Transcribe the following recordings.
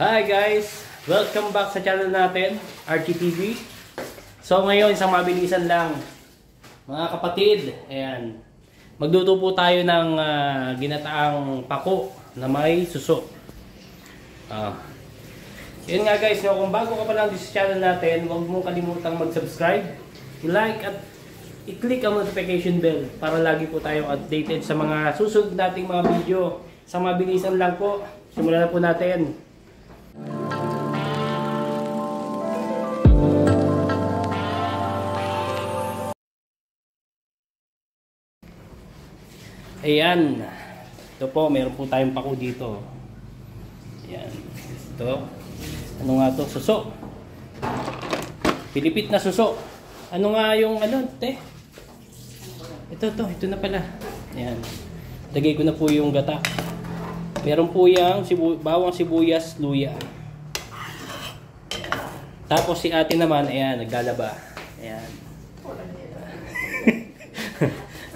Hi guys! Welcome back sa channel natin, RTTV. So ngayon, isang mabilisan lang. Mga kapatid, ayan. Magluto po tayo ng ginataang pako na may suso. Yun nga guys, no, kung bago ka pa lang sa channel natin, huwag mong kalimutang mag-subscribe, i-like at i-click ang notification bell para lagi po tayong updated sa mga susunod nating mga video. Sa mabilisan lang po, simulan na po natin. Ayan. Ito po, meron po tayong pako dito. Ayan. Ito. Ano nga to? Suso. Pilipit na suso. Ano nga yung ano, te? Ito na pala. Ayan. Lagay ko na po yung gata. Meron po yung bawang sibuyas, luya. Ayan. Tapos si ate naman, ayan, naglalaba. Ayan.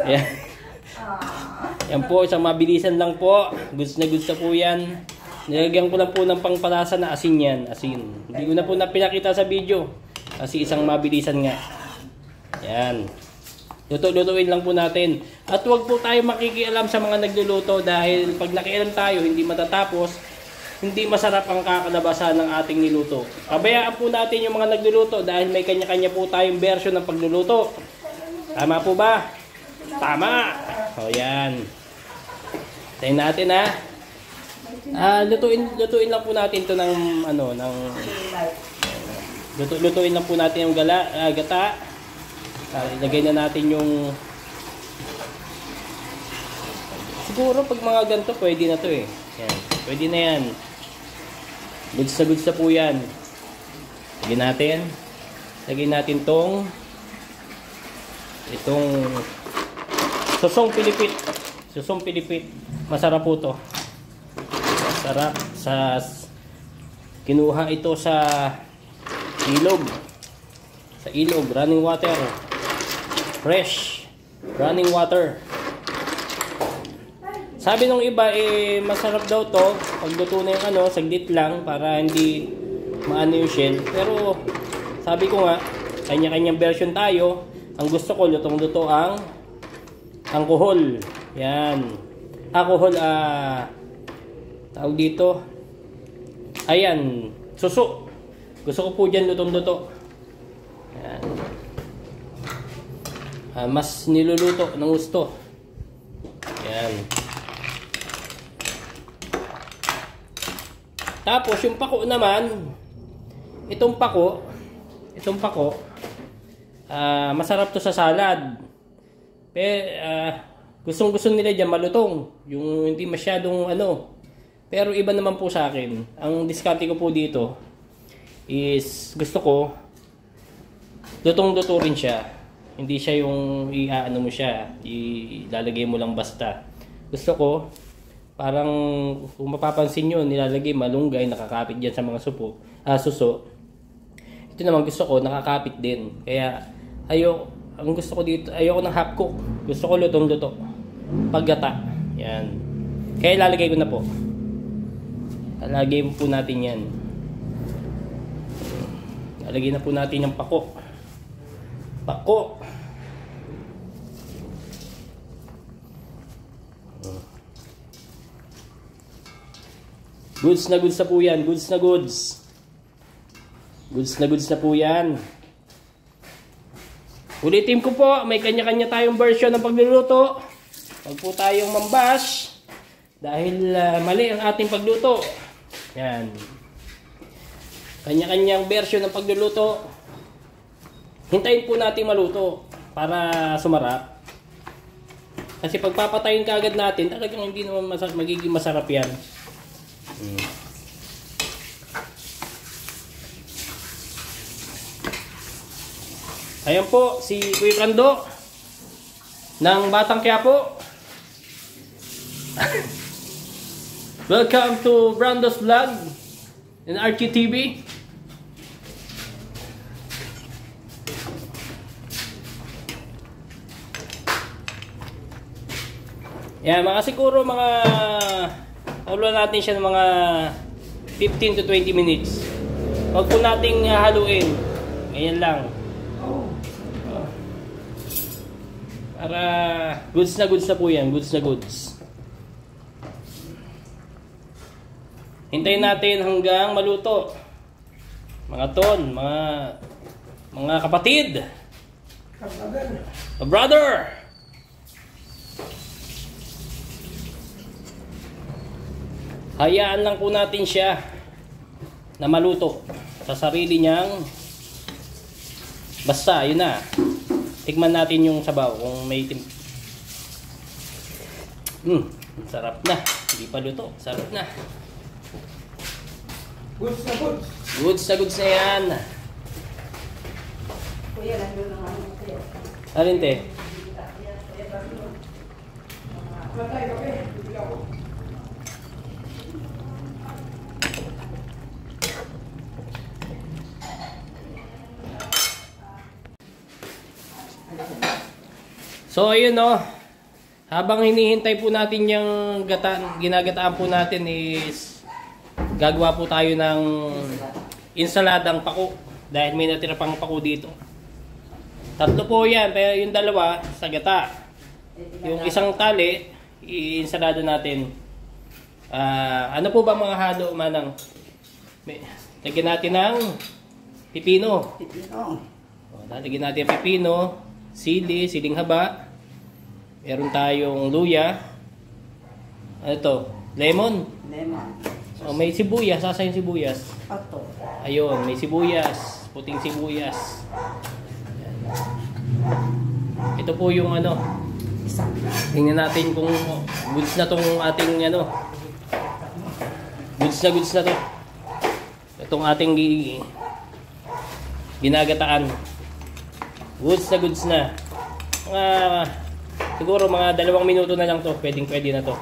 Ayan. Yan po, isang mabilisan lang po. Goods na po yan. Nilagyan ko lang po ng pangpalasa na asin yan. Asin. Hindi ko na po pinakita sa video. Kasi isang mabilisan nga. Yan. Luto-lutuin lang po natin. At huwag po tayo makikialam sa mga nagluluto dahil pag nakialam tayo, hindi matatapos, hindi masarap ang kakalabasan ng ating niluto. Pabayaan po natin yung mga nagluluto dahil may kanya-kanya po tayong version ng pagluluto. Tama po ba? Tama! O yan. Tayo natin ha. Lutuin lang po natin to ng lutuin lang po natin yung gata. Ilagay na natin yung siguro pag mga ganito pwede na to eh. Yan. Pwede na yan. Goods na po yan. Lagay natin itong susong pilipit. Masarap po to. Masarap sa kinuha ito sa ilog. Sa ilog, running water. Fresh running water. Sabi nung iba masarap daw to pag luto na yung saglit lang para hindi maano yung shell. Pero sabi ko nga, kanya-kanyang version tayo. Ang gusto ko lutong-luto ang alcohol. Yan. Alcohol tawag dito. Ayan, suso. Gusto ko po diyan lutong-luto. Yan. Mas niluluto ng gusto. Yan. Tapos yung pako naman, itong pako, masarap to sa salad. Gustong-gusto nila diyan malutong, yung hindi masyadong Pero iba naman po sa akin. Ang diskarte ko po dito is gusto ko lutong-luto rin siya. Hindi siya yung ilalagay mo lang basta. Gusto ko parang kung mapapansin nyo, nilalagay malunggay, nakakapit dyan sa mga suso. Ito naman gusto ko nakakapit din. Kaya ang gusto ko dito, ayoko ng half cook. Gusto ko lutong-luto. Paggata. Yan. Kaya ilalagay ko na po. Ilalagay po natin yan. Ilalagay na po natin yung pako. Goods na po yan. Goods na po yan. Ulitin ko po, may kanya-kanya tayong version ng pagluluto. Huwag po tayong mambash dahil mali ang ating pagluto. Yan. Kanya-kanyang version ng pagluluto. Hintayin po natin maluto para sumarap. Kasi pagpapatayin ka agad natin, talagang hindi naman magiging masarap yan. Ayan po, si Kuya Brando ng Batang Quiapo. Welcome to Brando's Vlog in RTTV. Yan, mga siguro mga Pakuluan natin siya ng mga 15 to 20 minutes. Huwag po nating haluin. Ganyan lang. Para goods na po yan. Goods na goods. Hintayin natin hanggang maluto. Mga ton, mga kapatid. Brother. Hayaan lang po natin siya na maluto sa sarili niyang. Basta, yun na. Tikman natin yung sabaw kung may sarap na. Hindi pa luto. Sarap na. Goods na goods. Goods na goods na yan. Kuya, nandun ang ano kuya. Alin te? Patay, okay. Bibili ako. So ayun no. Habang hinihintay po natin yung ginagataan po natin is gagawa po tayo ng insaladang pako dahil may natira pang pako dito. Tatlo po yan, pero yung dalawa sa gata. Yung isang tali, i-insalada natin. Ano po ba mga halo, Manang? Lagyan natin ng pipino. Lagyan natin ng pipino, sili, siling haba. Meron tayong luya. Ano to? Lemon. May sibuyas. Sasa yung sibuyas? Ayun, may sibuyas. Puting sibuyas. Ito po yung ano. Tingnan natin kung goods na tong ating ano. Goods na to. Itong ating ginagataan. Goods na. Siguro mga 2 minuto na lang to. Pwede na to.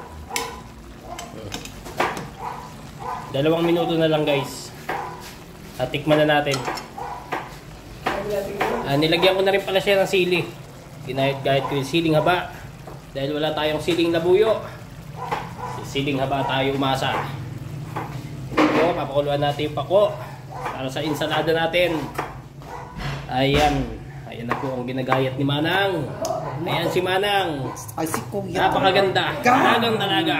2 minuto na lang guys. At tikman na natin. Nilagyan ko na rin pala siya ng sili. Ginahit-gahit ko yung siling haba. Dahil wala tayong siling labuyo. Siling haba tayo umasa. Ito, papakuluan natin yung pako. Para sa insalada natin. Ayan. Ayan na po ang ginagayat ni Manang. Ayan si Manang. Ay, si Kuya. Napakaganda. Dalagang dalaga.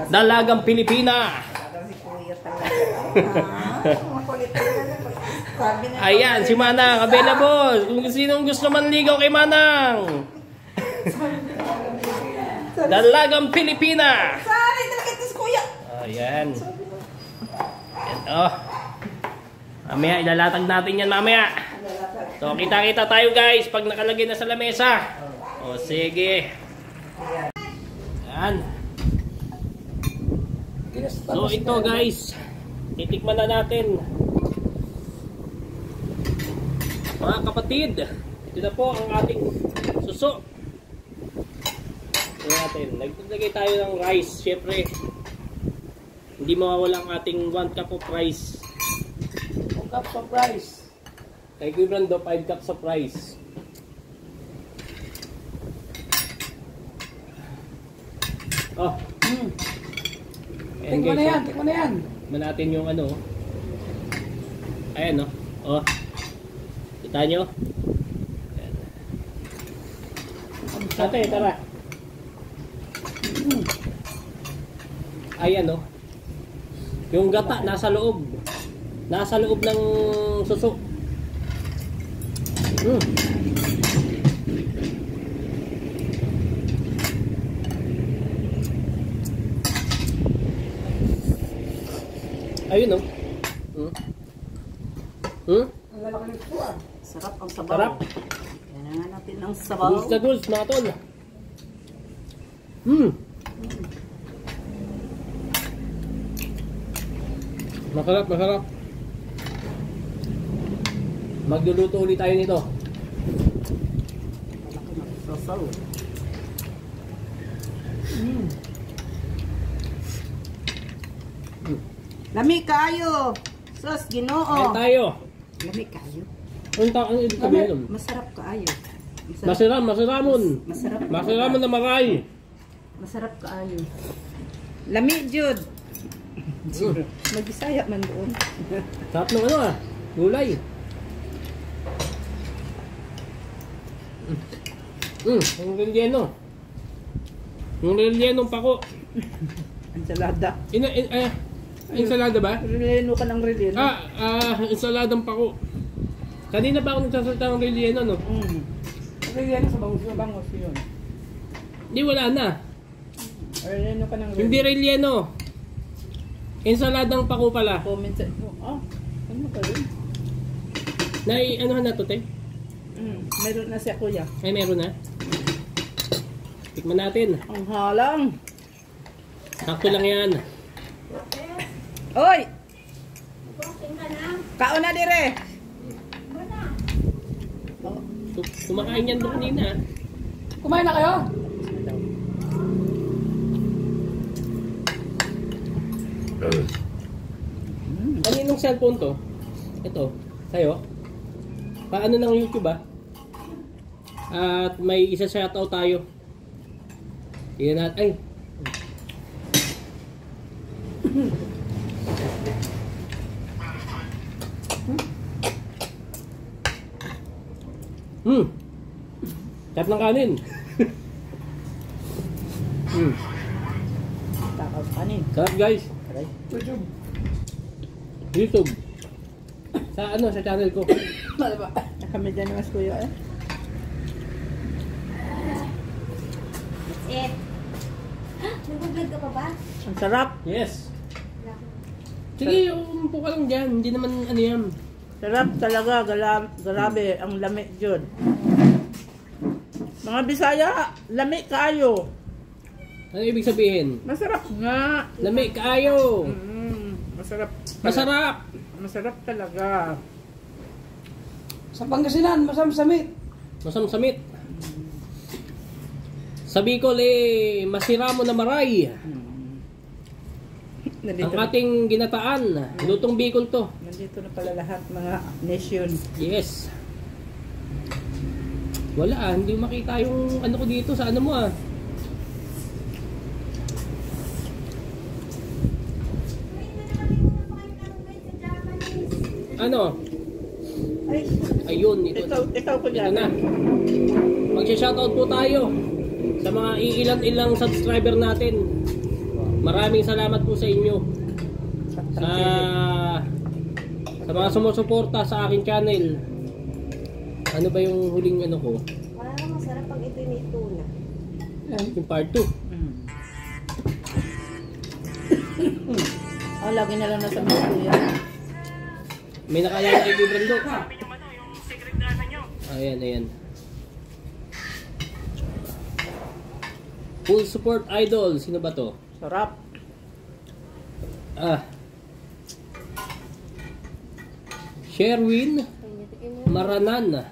Dalagang Pilipina. Si Kuya talaga. Makulit talaga. Ayan, si Manang. Available. Kung sinong gusto manligaw kay Manang. Dalagang Pilipina. Sorry, talaga ito si Kuya. Ayan. Ayan, oh. Mamaya, ilalatag natin yan mamaya. So, kita-kita tayo guys pag nakalagay na sa lamesa. O, sige. Ayan. So, ito guys. Titikman na natin. Mga kapatid, ito na po ang ating suso. Ito natin. Naglagay tayo ng rice. Siyempre, hindi mawawala ang ating 1 cup of rice. 1 cup of rice. Equivalent do 5 cups of rice. Oh. Tingnan na yan, tingnan na yan. Tingnan natin yung ano. Ayan, no? Oh. Kita nyo? Ayan. Ate, tara. Ayan, no? Yung gata, nasa loob. Nasa loob ng suso. Ayun, no? Ang lalaki nito ah. Sarap ang sabaw. Sarap. Yan na nga natin ang sabaw. Goods na goods, mga tol. Masarap, masarap. Magluluto ulit tayo nito. Sasaw. Lami kayo. Sos, Ginoo. Kain tayo. Lami kayo. Ang ibig sabihin nun? Masarap kaayo. Masaramon. Masarap. Masaramon na maray. Masarap kaayo. Lami, Jud. Mag-Bisaya man doon. Sarap ng ano ah, gulay. Yung relleno. Yung relleno pako. Ensalada. Ensalada ba? Relleno ka ng relleno. Ensaladang pako. Kanina pa ako nagsasalita ng relleno, no? Kasi yan sa bangos yun. Hindi, wala na. Relleno ka ng relleno. Hindi relleno. Ensaladang pako pala. Comment sa... ano ka rin? Anuhan na to, te? Meron na siya, kuya. Ay, meron na. Tikman natin. Ang halang. Sakto lang yan. Oy! Kaon na dire. Kumakain yan doon kanina. Kumain na kayo? Kaninong cellphone to? Ito. Sa'yo? Paano ng YouTube ah? At may isa shoutout tayo. Tingnan natin. Ay! Sarap ng kanin. Takaw kanin. Sarap guys. YouTube. YouTube. Sa ano? Sa channel ko. Wala ba? Nakamedya naman si kuya eh. That's it. Nag-vlog ka pa ba? Ang sarap. Yes. Sige, umupo ka lang dyan. Hindi naman ano yan. Sarap talaga. Grabe. Ang lami, Jud. Mga Bisaya, lami kaayo. Ano ibig sabihin? Masarap nga. Lami kaayo. Masarap. Masarap. Masarap talaga. Sa Pangasinan, masamsamit. Masamsamit. Sa Bicol masira mo na maray. Nandito, Ang ating ginataan. Lutong Bicol to. nandito na pala lahat mga nation. Yes. Wala hindi makita yung ano ko dito sa ano mo ah. Ano? Ay, Ayun, ito ikaw ko Ito dyan. na. Mag-shoutout po tayo sa mga ilang subscriber natin. Maraming salamat po sa inyo. Sa mga sumusuporta sa aking channel. Ano ba yung huling ano ko? Parang masarap pag ito may tuna. Yung part 2. Lagi na lang nasa mga kuya. May nakaalala kay Brando. Ayan. Full support idol. Sino ba to? Sarap. Sherwin Maranan.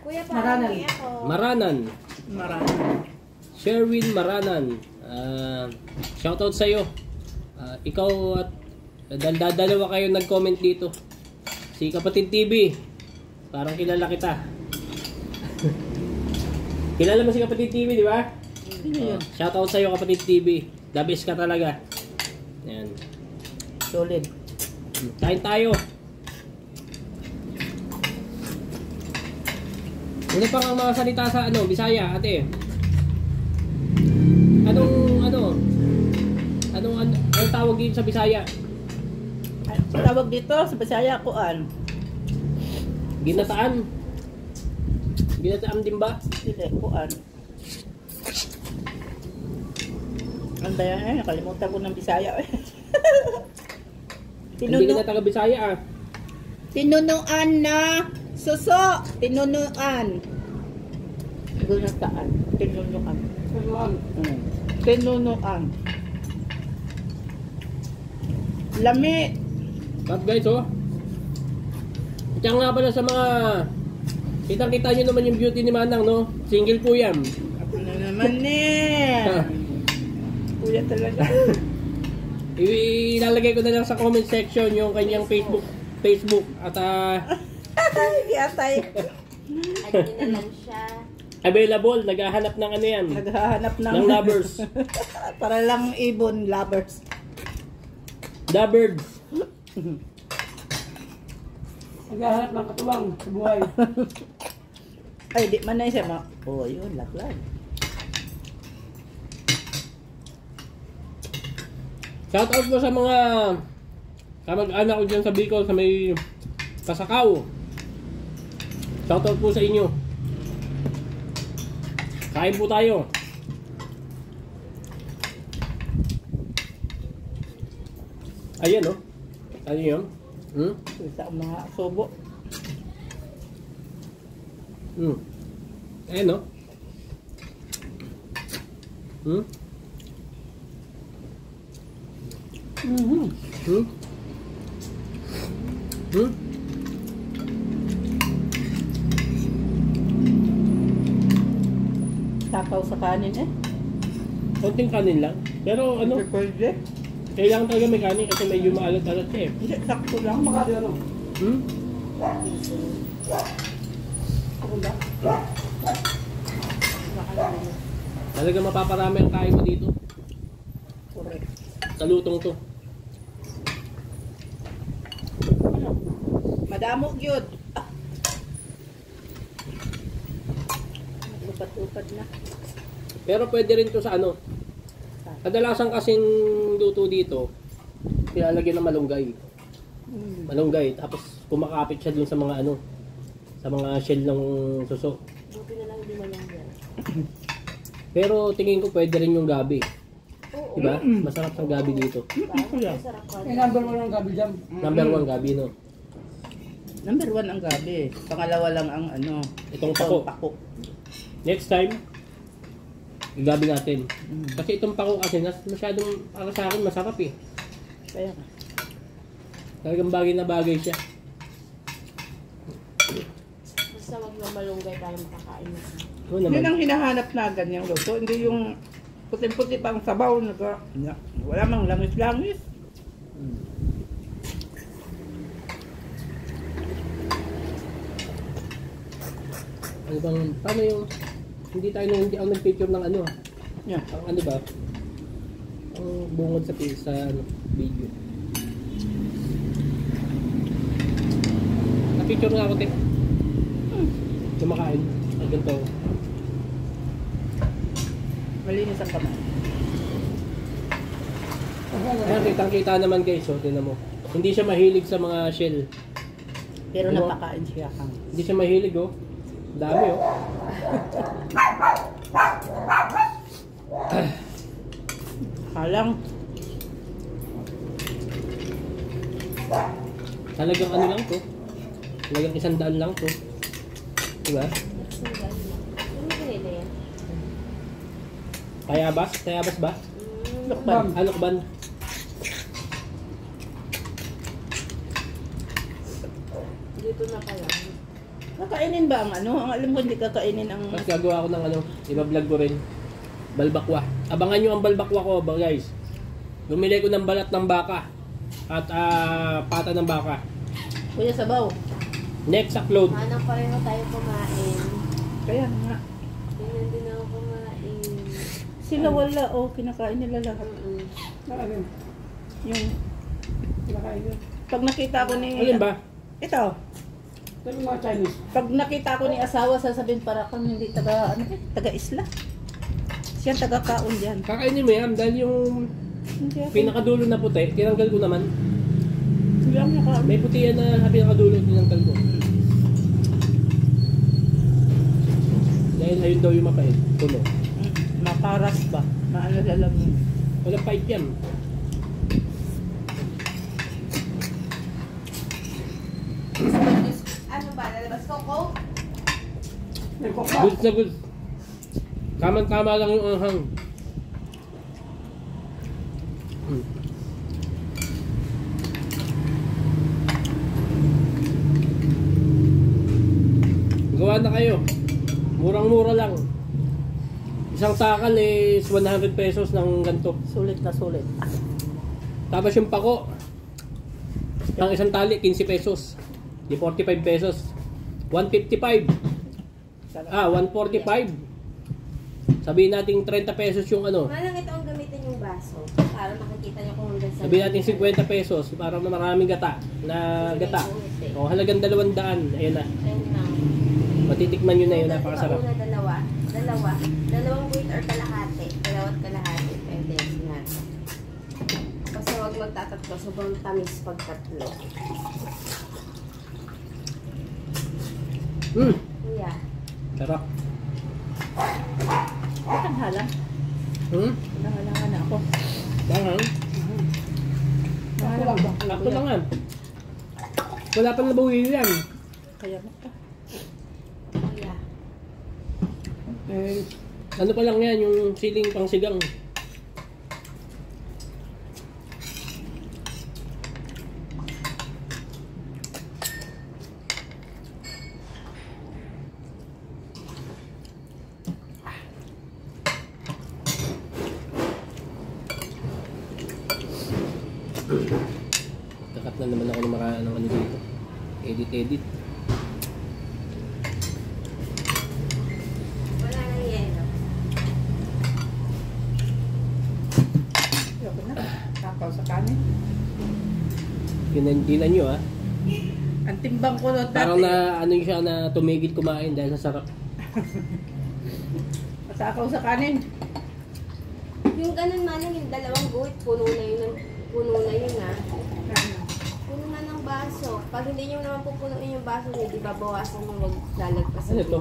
Kuya, parang may ako. Maranan. Marami. Sherwin Maranan. Shoutout sa'yo. Ikaw at dalawa kayo nag-comment dito. Si Kapatid TV. Parang kilala kita. Kilala mo si Kapatid TV, di ba? Shoutout sa'yo, Kapatid TV. The best ka talaga. Ayan. Solid. Kain tayo. Ano pang ang mga salita sa Bisaya, ate? Anong tawag dito sa Bisaya? Tawag dito sa Bisaya kuan. Ginataan? Ginataan din ba? Dili kuan. Ang daya nakalimutan ko ng Bisaya. Hindi ka na taga Bisaya ah. Tinunuan na suso. Tinunuan. Ginataan. Tinunuan. Tinunuan. Lami. But guys oh. Ito nga pala sa mga kitang-kita nyo naman yung beauty ni Manang, no? Single po yan. Ako na naman Kuya talaga. Ilalagay ko na lang sa comment section yung kanyang Facebook at Ay, atay. Admin na lang siya. Available, naghahanap ng ano yan. Naghahanap Ng lovers. Para lang ibon lovers. The birds. Naghahanap ng katuwang sa buhay. Ay, di man na siya. Oh, yun, laklag. Shout out po sa mga kamag-anak ko dyan sa Bicol, sa may Pasakaw. Shout out po sa inyo. Kain po tayo. Ayan oh. Ano yun? Isa ang mga subo. Ayan oh. Takaw sa kanin eh. Konting kanin lang. Pero ano, Pwede. kailangan talaga may kanin kasi medyo maalat-alat siya eh. Hindi, sakto lang. Makati ano? Ako ba? Talaga mapaparami ang kain mo dito. Correct. Sa lutong to. Madamo gyud. Lupat-lupat na. Pero pwede rin to sa ano. Kadalasan kasing luto dito, pinalagyan ng malunggay. Malunggay. Tapos kumakapit siya dun sa mga ano, sa mga shell ng suso. Buti na lang di malangyan. Pero tingin ko pwede rin yung gabi. Oo. Diba? Masarap ang gabi dito. Masarap ka. Eh, number 1 ang gabi jam. Number 1 gabi, no? Number 1 ang gabi. Pangalawa lang ang ano. Itong pako. Next time, gabi natin. Kasi itong pako kasi masyadong para sa akin masarap eh. Kaya nga. Talagang bagay na bagay siya. Basta wag na malunggay tayo makakain na. Oo Yun naman. ang hinahanap na ganyang luto. Hindi yung puti-puti pang sabaw. Wala mang langis-langis. Ano bang, paano yung, hindi ako nag-picture ng ano ah. Yan. Ang ano ba? Ang bungod sa ano, video. Na-picture nga ako, te. Kumakain. Ang ganito. Malinis ang kamay. Ayan, kitang-kita naman guys, so tinan mo. Hindi siya mahilig sa mga shell. Pero Ano? napakain siya kang. Hindi siya mahilig oh. Dami oh. Halang. Talagang ano lang to. Talagang 100 lang to. Diba? Ano pinili yan? Tayabas? Tayabas ba? Lukban. Ano ban? Dito na pala. Kakainin ba ang ano? Ang alam ko hindi kakainin ang... Tapos gagawa ko ng ano, iba-vlog ko rin. Balbakwa. Abangan nyo ang balbakwa ko ba guys. Bumili ko ng balat ng baka. At pata ng baka. Kuya Sabaw. Next upload. Hanang pareho tayo kumain. Kaya nga. Tingnan din ako kumain. Sila wala. Oh, kinakain nila lahat. Ano? Yung... Kinakain yun. Pag nakita ko ni... Alin ba? Ito. Ito yung mga Chinese. Pag nakita ko ni asawa, sasabihin para kang hindi taga... Ano ba? Taga-isla. Siya taga-kaon dyan. Kakainin mo yan dahil yung Hindi ako. pinakadulo na puti, tinanggal ko naman. Hindi ako nakaon. May puti yan na pinakadulo, tinanggal ko. Dahil ayun daw yung mapait. Puno. Makaras ba? Maano lang yun. Walang pait yan. Ano ba? Lalabas ko ko? May kokma. Goods na goods. Tama-tama lang yung anghang. Gawa na kayo. Murang-mura lang. Isang sakal is 100 pesos ng ganito. Sulit na sulit. Tapos yung pako, ang isang tali, 15 pesos. Di 45 pesos. 155. Ah, 145. Sabihin natin 30 pesos yung ano. Manang ito ang gamitin yung baso para makikita niyo kung hanggang saan. Sabihin natin 50 pesos para maraming gata na gata. O halagang 200. Ayun na. Ayun lang. Matitikman nyo na yun. Napakasarap. Una, dalawang wheat or kalahati. Dalawat kalahati. Pwede yan. Basta huwag magtatatlo. Sobrang tamis pag tatlo. Kuya. Sarap. Bakang halang. Halang na ako. Bangang. Ako lang ba? Ako lang nga. Wala pang nabawi yan. Kaya mo ka. Kuya. Eh, Ano pa lang yan, yung siling pang sigang. Kakat na naman ako ng mga ano dito. Edit. Wala nang yelo. Ayoko na. Takaw sa kanin. Kinandilan nyo ah. Ang timbang ko dati. Parang na ano siya na tumigil kumain dahil sa sarap. Takaw sa kanin. Yung ganun manang yung dalawang guhit, puno na yun ah. Puno na ng baso. Pag hindi nyo naman pupunuin yung baso nyo, di ba bawasan mo wag lalagpas. Ano to?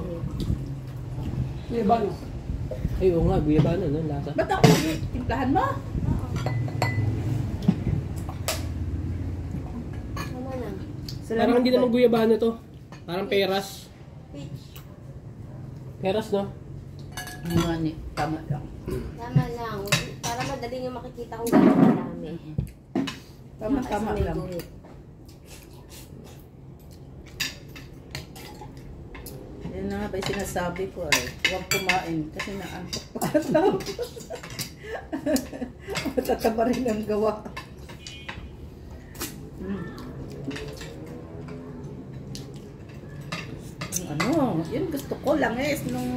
may ba? Ay oo nga, guyabano no, lasa. Ba't ako timplahan mo? Ano na? Parang hindi naman guyabano to. Parang peras. Peach. Peras no? Mani, tama lang. Tama lang. Para madali nyo makikita kung gano'ng kadami. Tama Kasi may lang. guhit. Yan na nga ba yung sinasabi ko ay huwag kumain kasi naantok pa lang. Matataba rin ang gawa. Ano, yun gusto ko lang nung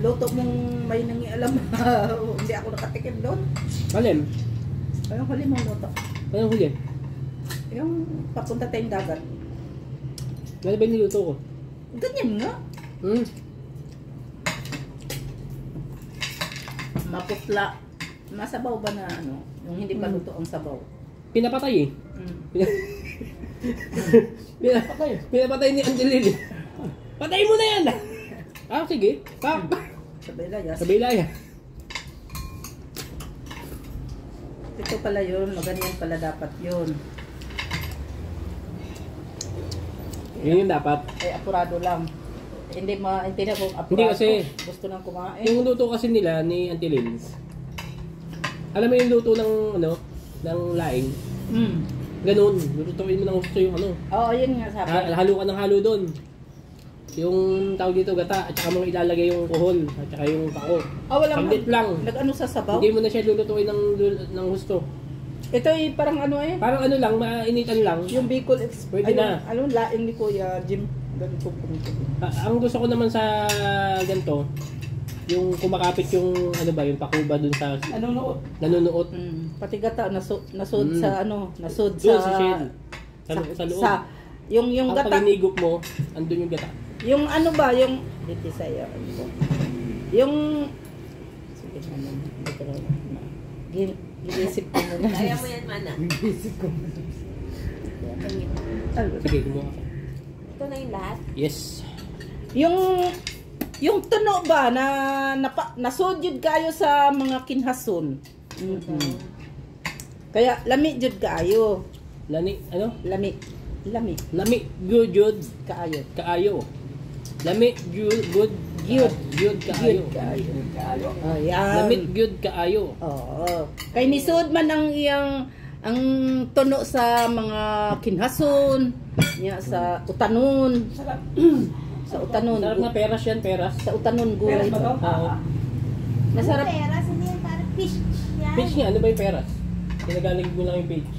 luto mong may nangialam. Hindi ako nakatikim doon. Alin? Ayun, huli mong luto. Anong huli? Yung papunta tayong dagat. Ano ba yung niluto ko? Ganyan nga. Maputla. Masabaw ba na ano? Yung hindi pa luto ang sabaw. Pinapatay eh. Pinapatay ni Angelina. Patay mo na yan! Ah, sige. Sabay layas. Sabay laya. Ito pala yun. Ganyan pala dapat yun. Yun yung dapat. Ay, apurado lang. Hindi na kung apurado. Hindi kasi. Gusto nang kumain. Yung luto kasi nila ni Auntie Lils. Alam mo yung luto ng ano, ng laing. Ganun. Lutuin mo ng gusto yung ano. Oo, yun nga sabi. Halo ka ng halo doon. Yung tawag dito gata at saka mo ilalagay yung kuhol at saka yung pako. Walang Saglit lang. Nag-ano sa sabaw? Hindi mo na siya lulutuin ng gusto. Ito ay parang ano eh. Parang ano lang, mainitan lang. Yung Bicol Pwede na. Ano, laing ni Kuya Jim. Ganun po pumunta. Ang gusto ko naman sa ganito, yung kumakapit yung ano ba, yung pakuba dun sa nanunuot. Pati gata nasud sa ano, nasud Doon sa sa shell. Sa loob. yung Ang gata. pag inigop mo, andun yung gata. Yung ano ba, yung dito sa'yo. Yung sige na. Ginisip ko muna. Kaya mo yan, mana. Sige, kumuha ka. Ito na yung lahat. Yes. Yung tuno ba na nasud jud kayo sa mga kinhason. Kaya lami jud kayo. Lani, ano? Lami Good kaayo. kaayo. Lami good kaayo. Oh, yan. Lamit good kaayo. Oo. Kay nisud man ang iyang ang tuno sa mga kinhason, nya sa utanon. Sa utanon. Sarap na peras yan, peras. Sa utanon gulay. Oo. Masarap. Peras, hindi yan parang fish. Yan. Peach nga, ano ba yung peras? Pinagalig mo lang yung peach.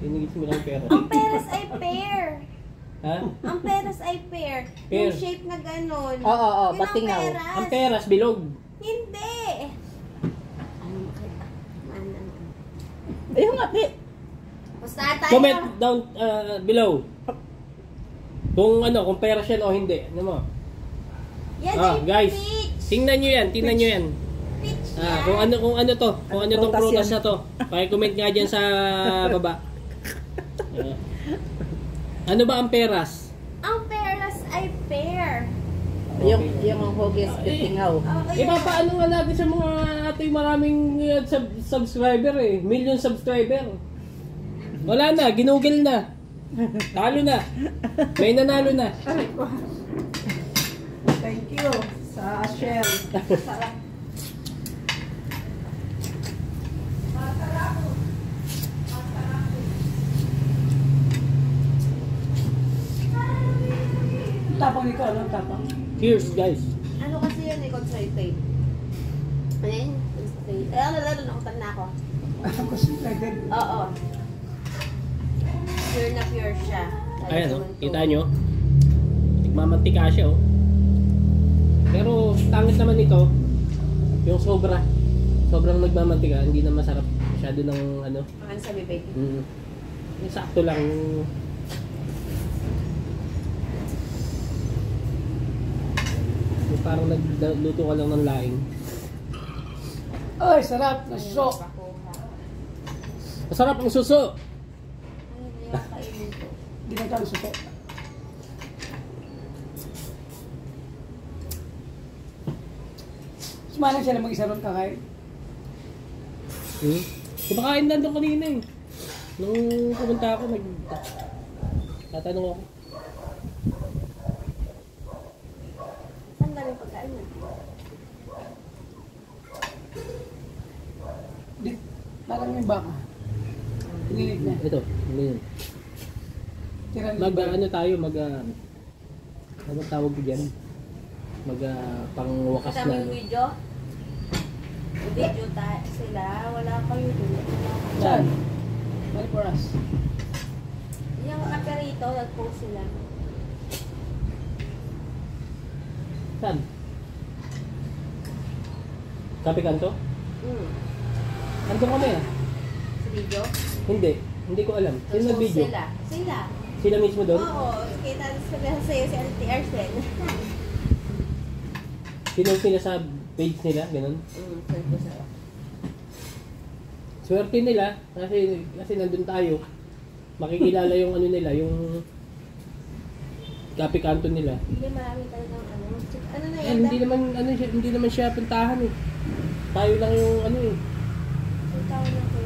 Pinigit mo lang yung peras. Ang peras ay pear. Ha? Ang peras ay pear. Pear. Yung shape na ganon. Oo, Yun ang batingaw. peras. Ang peras, bilog. Hindi. Ano makita? Ano? Ayun nga, Pi. Basta tayo. Comment down below. Kung peras yan o hindi. Ano mo? Yan Ah, ay guys. peach. Tingnan nyo yan. Peach Ah, yan. kung ano to. Kung ano tong Prutas prutas yan. na to. Paki-comment nga dyan sa baba. Ah. Ano ba ang peras? Ang peras ay pear. Yung hugis, batingaw. Okay. Paano nga natin sa mga ating maraming subscriber eh. Million subscriber. Wala na, ginugol na. Talo na. May nanalo na. Thank you sa share. Tapang nito, ano? Tapang. Cheers guys. Ano kasi yun eh, concentrate. Ano yun? Concentrate. Nakutan na ako. Concentrated. Oo. Pure na pure siya. Ayan o, kita nyo. Nagmamantika siya oh. Pero tangit naman ito, yung sobrang nagmamantika, hindi na masarap masyado ng ano. Ang sa bibig. Yung sakto lang. Yung parang nagluto ka lang ng laing. Ay, sarap. Naso. Masarap ang suso. Ano ba yung kainin ko? Hindi na tayo suso. Sumalang siya na mag-isa ron kakain. Kumakain na doon kanina eh. Nung pumunta ako, tatanong ako. Saan ba yung pagkain mo? Di, parang yung baka. Pinilig na. Ito, ano yun? Tira Ano tayo, ano tawag ko dyan? Pangwakas Kasama na. yung video? Yung video sila, wala kayo doon. Saan? Mali for us. Yung kaperito, nag-post sila. Saan? Kape kanto? Nandun kami ah. Sa video? Hindi ko alam. Sino Nag-post nag-video? Sila. Sila mismo doon? Oo, kita sabihan sa'yo si Auntie Arsen. Pinost nila sa page nila, ganun. Send ko sa'yo. Swerte nila kasi nandun tayo. Makikilala yung ano nila, yung kape kanto nila. Hindi, marami talagang ano. Ano na Eh, yan? hindi naman siya puntahan eh. Tayo lang yung ano eh. Ang tawag na ko.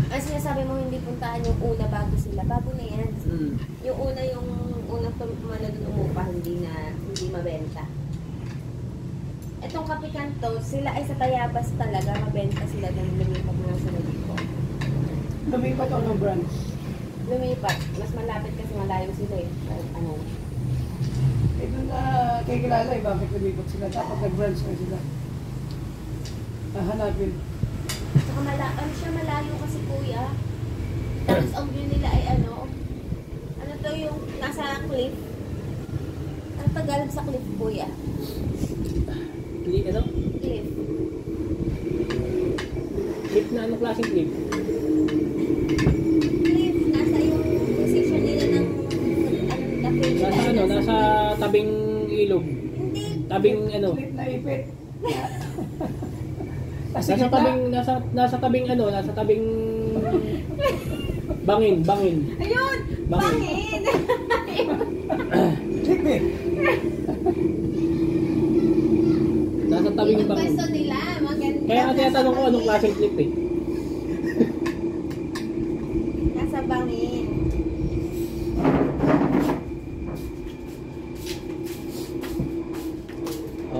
Ang sinasabi mo hindi puntahan yung una bago sila. Bago na yan. Yung unang pumana doon umupa, hindi mabenta. Etong kapikanto, sila ay sa Tayabas talaga, mabenta sila ng lumipat mga sa Nagiko. Lumipat ako ng branch. Lumipat, mas malapit kasi malayo sila eh. Ano? Eh, doon na kay kilala eh, bakit lumipat sila? Dapat nag-branch na sila. Hanapin. Saka ano siya, malayo kasi kuya. Tapos ang view nila ay ano to yung nasa cliff. Ang Tagalog sa cliff kuya. Ano? Cliff. Clip na anong klaseng clip? Cliff, nasa yung position nila ng Nasa tabing ilog. Hindi. Tabing ano? Split na ipit. Nasa tabing bangin. Ayun! Bangin! Sige. Nasa tabing Yung bangin. pwesto nila, maganda. Kaya nga tinatanong ko anong klaseng clip eh. Nasa bangin.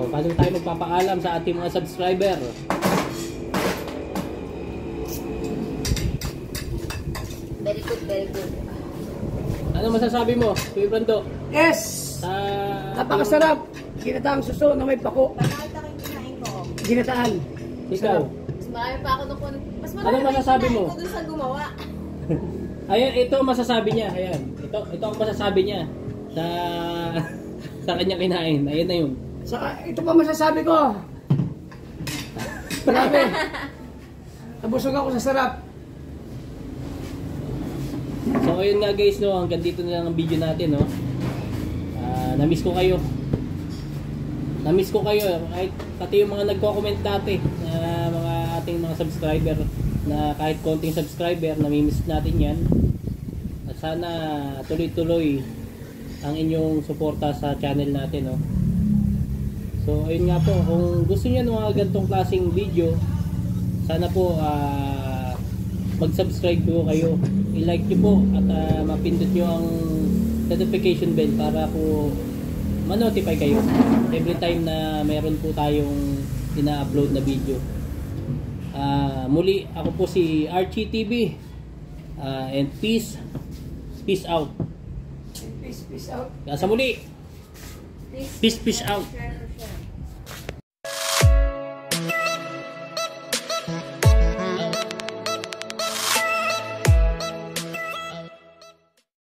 Paano tayo magpapaalam sa ating mga subscriber? Very good, very good. Ano masasabi mo, Kuya Brando? Yes! Sa Napakasarap! Ginataang suso na may pako. Bakit ako yung kinain ko? Ginataan. Ikaw? Mas marami pa ako nung mas marami Ano masasabi pa yung mo? kinain ko dun sa gumawa. Ayan, ito masasabi niya. Ayan. Ito ang masasabi niya sa sa kanyang kinain. Ayan na yun. Saka, ito pa masasabi ko. Grabe. Nabusog ako sa sarap. So ayun nga guys, no, hanggang dito na lang ang video natin, no. Na-miss ko kayo. Na-miss ko kayo, kahit pati yung mga nagko-comment dati na mga ating mga subscriber na kahit konting subscriber, nami-miss natin yan. At sana tuloy-tuloy ang inyong suporta sa channel natin, no. So ayun nga po, kung gusto niyo ng mga ganitong klaseng video, sana po mag-subscribe po kayo, i-like nyo po at mapindot nyo ang notification bell para po ma-notify kayo every time na meron po tayong ina-upload na video. Muli, ako po si Archie TV, and peace out. Peace out. Sa muli, peace out.